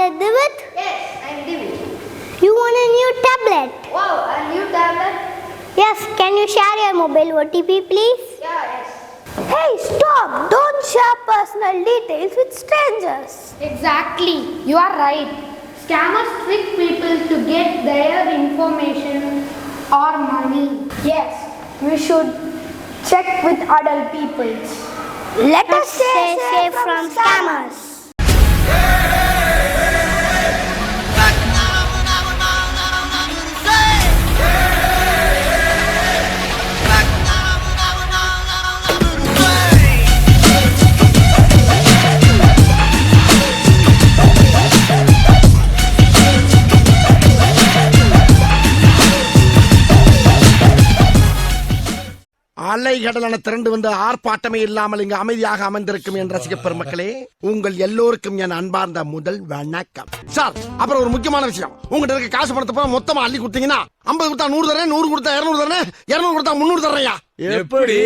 father Divit? Yes, I'm Divit. You want a new tablet? Wow, a new tablet? Yes, can you share your mobile OTP please? Yeah, yes. Hey, stop! Don't share personal details with strangers. Exactly, you are right. Scammers trick people to get their information or money. Yes, we should check with adult people. Let us stay safe from scammers. அலைகடலான திரண்டு வந்து ஆர்ப்பாட்டமே இல்லாமல் இங்கு அமைதியாக அமைந்திருக்கும் என் ரசிக பெருமக்களே, உங்கள் எல்லோருக்கும் என் அன்பார்ந்த முதல் வணக்கம். சார், அப்புறம் ஒரு முக்கியமான விஷயம், உங்ககிட்ட இருக்க காசு பணத்தை போல மொத்தமா அள்ளி கொடுத்தீங்கன்னா 50 கொடுத்தா 100 தரேன், 100 கொடுத்தா 200 தரேன், 200 கொடுத்தா 300 தரேன்யா. எப்படி?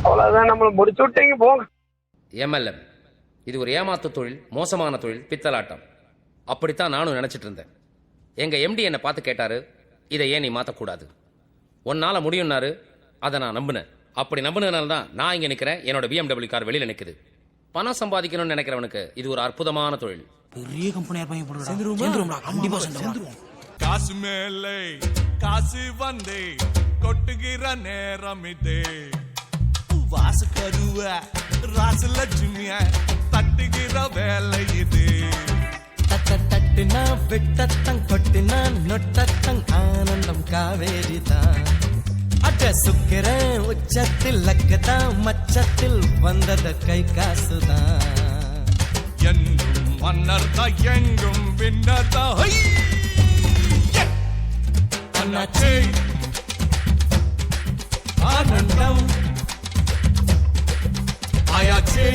அவ்வளவுதான், நம்மள முடிச்சு விட்டீங்க போங்க. எம்எல்எம் இது ஒரு ஏமாத்து தொழில், மோசமான தொழில், பித்தலாட்டம். அப்படித்தான் நானும் நினைச்சிட்டு இருந்தேன். எங்க எம்டி என்னை பார்த்து கேட்டாரு, இதை ஏன் நீ மாற்றக்கூடாது, உன்னால முடியும்னாரு. அதை நான் நம்பினேன். அப்படி நம்பினதுனால தான் நான் இங்கே நிற்கிறேன். என்னோட BMW கார் வெளியில் நிற்குது. பணம் சம்பாதிக்கணும்னு நினைக்கிறவனுக்கு இது ஒரு அற்புதமான தொழில். பெரிய கம்பெனியா இருப்பாங்க. கண்டிப்பா சேர்ந்துருவோம். காசு மேலே காசு வந்தே கொட்டுகிற நேரம் இதே. வாசு கருவ ராசு லட்சுமிய தட்டுகிற வேலை இது. தட்டுனா விட்டத்தங் கொட்டினா நொட்டத்தங் ஆனந்தம் காவேரிதான். அட சுக்கிரன் உச்சத்தில் லக்கதான், மச்சத்தில் வந்தத கை காசுதான். என்றும் மன்னர் தான் எங்கும் பின்னர் தான். அண்ணாச்சே ஆனந்தம் ஆயாச்சே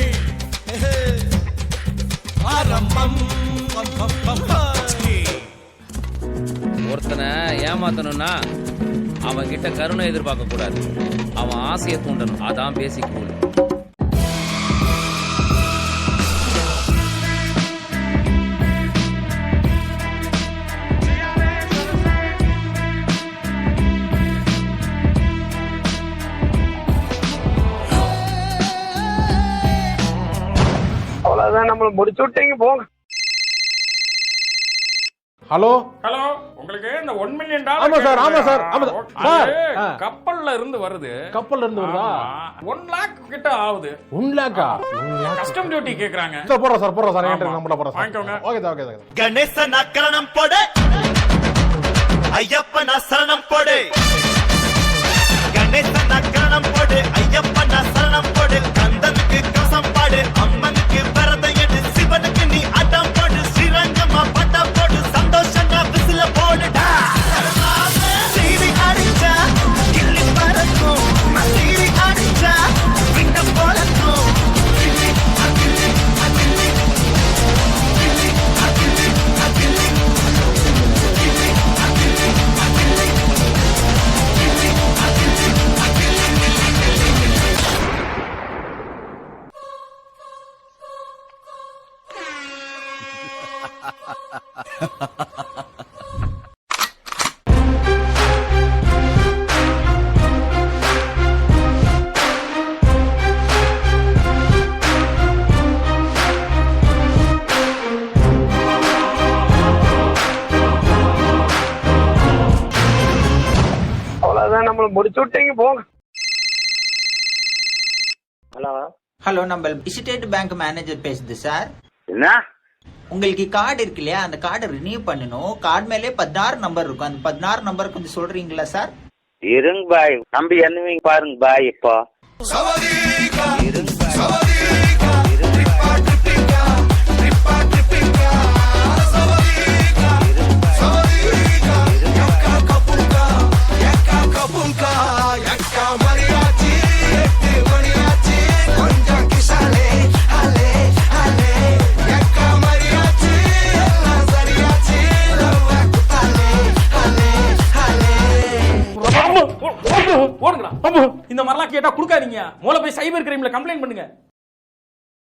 ஆரம்பம். ஒருத்தனை ஏமாத்தணும்னா அவன் கிட்ட கருணை எதிர்பார்க்க கூடாது, அவன் ஆசையை தூண்டணும். அதான் பேசிக் கூல். அவ்வளவுதான், நம்மள முடிச்சு விட்டீங்க போங்க. ஹலோ ஹலோ, உங்களுக்கு இந்த $1 மில்லியன் ஆமா சார், ஆமா சார், ஆமா சார். கப்பல்ல இருந்து வருது. கப்பல்ல இருந்து வருதா? 1 லாக் கிட்ட ஆகுது. 1 லாக்கா? கஸ்டம் டியூட்டி கேக்குறாங்க. சார் போறோம் சார், போறோம் சார். என்கிட்ட நம்பர் போறோம் சார். வாங்கிக்கோங்க. Okay sir, okay sir. Ganesan அக்கரணம் போடு, ஐயப்பன் சரணம் போடு. கணேசன் அக்கரணம் போடு, ஐயப்பன் சரணம் போடு. கந்தனுக்கு கவசம் பாடு, அம்மனுக்கு விரதம் எடு, சிவனுக்கு நீ அடம் போடு. ஸ்ரீரங்கமா பட்டம் போடு, சந்தோஷமா விசில போடுடா. சீரி அடிச்சா கிள்ளி பறக்கும், சீரி அடிச்சா விண்ட போலக்கும். முடிச்சு விட்டீங்க போங்க. ஹலோ ஹலோ, நம்ம ஸ்டேட் பேங்க் மேனேஜர் பேசுது சார். என்ன? உங்களுக்கு கார்டு இருக்கு இல்லையா, அந்த கார்டை ரினியூ பண்ணணும். கார்டு மேலே 16 நம்பர் இருக்கும். அந்த 16 நம்பர் கொஞ்சம் சொல்றீங்களா சார்? இருங்க பாய், நம்பி என்னவீங்க பாருங்க பாய். இப்போ ஓடுங்களா. இந்த மாதிரிலாம் கேட்டா கொடுக்காதீங்க. மூளை போய் சைபர் கிரைம்ல கம்ப்ளைண்ட் பண்ணுங்க.